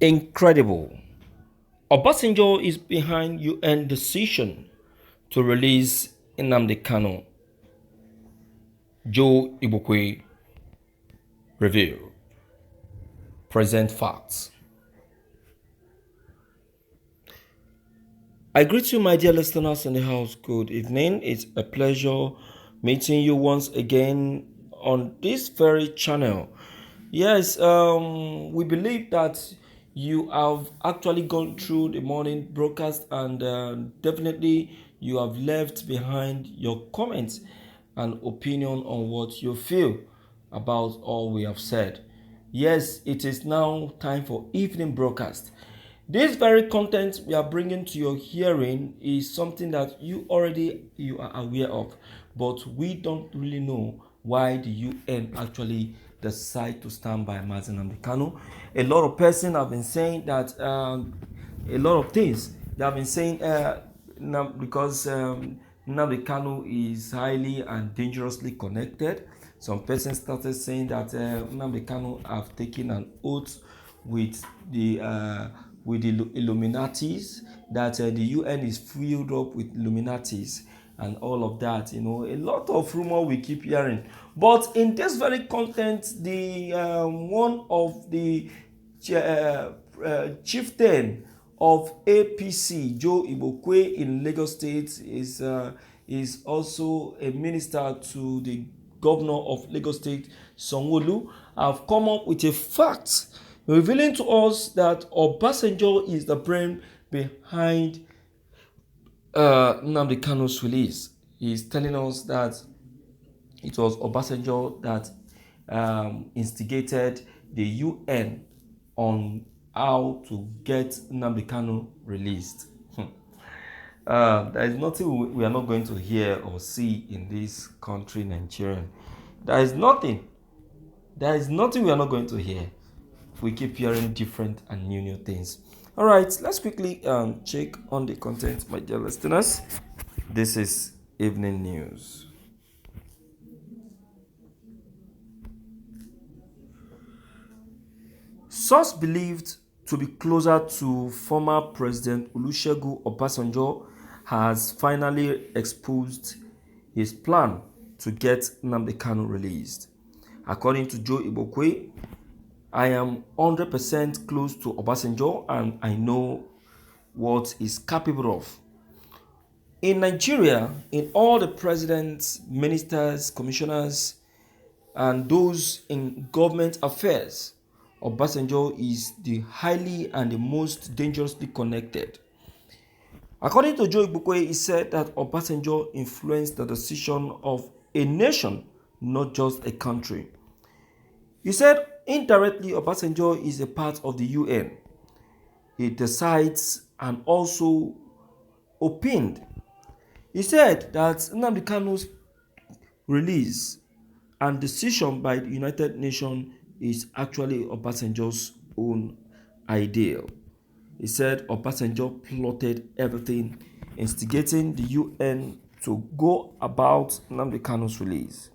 Incredible. Obasonjo is behind UN decision to release Nnamdi Kanu. Joe Igbokwe reveal. Present facts. I greet you, my dear listeners in the house. Good evening. It's a pleasure meeting you once again on this very channel. Yes, we believe that you have actually gone through the morning broadcast and definitely you have left behind your comments and opinion on what you feel about all we have said. Yes, it is now time for evening broadcast. This very content we are bringing to your hearing is something that you are aware of, but we don't really know why the UN actually decide to stand by Nnamdi Kanu. A lot of persons have been saying that a lot of things. They have been saying because Nnamdi Kanu is highly and dangerously connected. Some persons started saying that Nnamdi Kanu have taken an oath with the Illuminatis, that the UN is filled up with Illuminatis and all of that. A lot of rumor we keep hearing. But in this very content, the one of the chieftain of APC, Joe Igbokwe in Lagos State, is also a minister to the governor of Lagos State, Sanwo-Olu, have come up with a fact revealing to us that Obasonjo is the brain behind Nnamdi Kanu's release. He is telling us that it was Obasonjo that instigated the UN on how to get Nnamdi Kanu released. There is nothing we are not going to hear or see in this country, Nigeria. There is nothing we are not going to hear. We keep hearing different and new things. All right, let's quickly check on the content, my dear listeners. This is evening news. Source believed to be closer to former President Olusegun Obasanjo has finally exposed his plan to get Nnamdi Kanu released. According to Joe Igbokwe, I am 100% close to Obasonjo and I know what he's capable of. In Nigeria, in all the presidents, ministers, commissioners, and those in government affairs, Obasonjo is the highly and the most dangerously connected. According to Joe Igbokwe, he said that Obasonjo influenced the decision of a nation, not just a country. He said indirectly Obasonjo is a part of the UN. He decides and also opined. He said that Nnamdi Kanu's release and decision by the United Nations is actually Obasonjo's own ideal. He said Obasonjo plotted everything, instigating the UN to go about Nnamdi Kanu's release.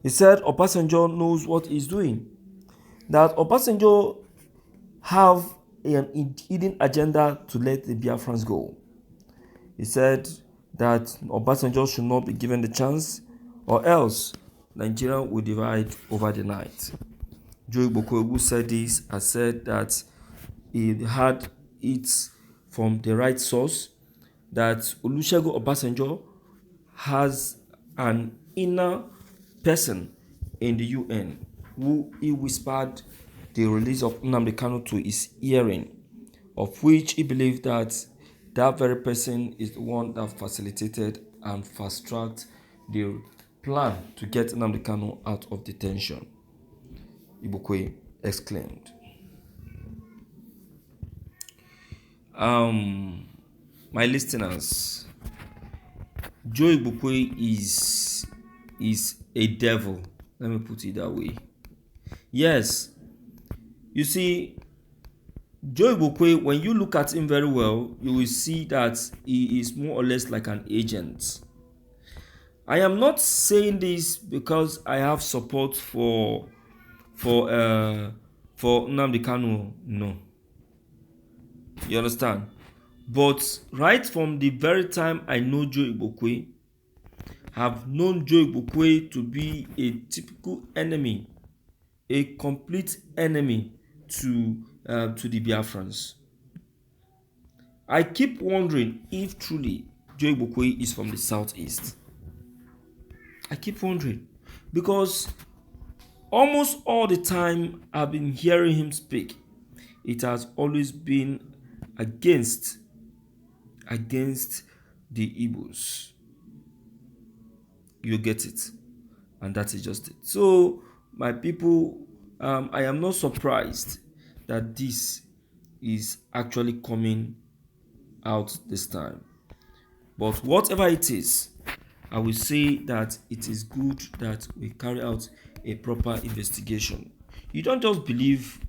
He said Obasonjo knows what he's doing, that Obasonjo have an hidden agenda to let the Biafrans go. He said that Obasonjo should not be given the chance or else Nigeria will divide over the night. Joe Igbokwe, who said this, has said that he had it from the right source, that Olusegun Obasanjo has an inner person in the UN who he whispered the release of Nnamdi Kanu to his hearing, of which he believed that that very person is the one that facilitated and fast-tracked the plan to get Nnamdi Kanu out of detention. Igbokwe exclaimed. My listeners, Joe Igbokwe is a devil. Let me put it that way. Yes, you see, Joe Igbokwe, when you look at him very well, you will see that he is more or less like an agent. I am not saying this because I have support for For Nnamdi Kanu, no. You understand? But right from the very time I know Joe Igbokwe, have known Joe Igbokwe to be a typical enemy, a complete enemy to the Biafrans. I keep wondering if truly Joe Igbokwe is from the southeast. I keep wondering because almost all the time I've been hearing him speak, it has always been against the Igbos. You get it, and that is just it. So my people, I am not surprised that this is actually coming out this time. But whatever it is, I will say that it is good that we carry out a proper investigation. You don't just believe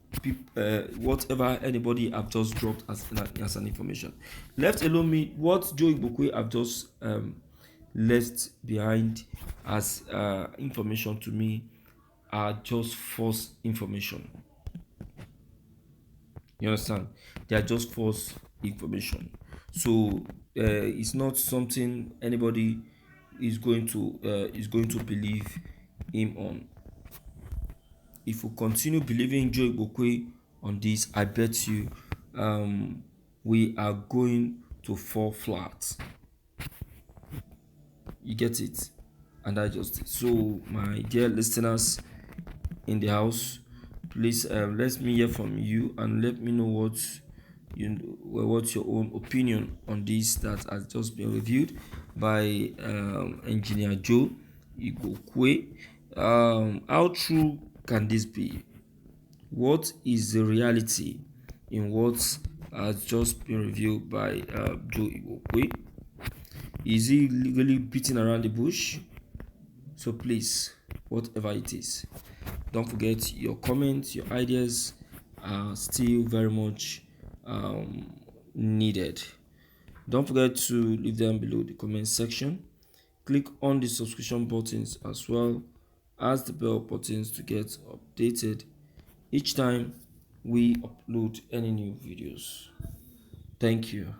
whatever anybody have just dropped as an information. Left alone me, what Joe Igbokwe have just left behind as information to me are just false information. You understand? They are just false information. So it's not something anybody is going to believe him on. If we continue believing Joe Igbokwe on this, I bet you we are going to fall flat. You get it? And I just so my dear listeners in the house, please let me hear from you and let me know what's your own opinion on this that has just been reviewed by Engineer Joe Igbokwe. How true can this be? What is the reality in what has just been revealed by Joe Igbokwe? Is he legally beating around the bush? So please, whatever it is, don't forget your comments, your ideas are still very much needed. Don't forget to leave them below the comment section. Click on the subscription buttons as well as the bell buttons to get updated each time we upload any new videos. Thank you.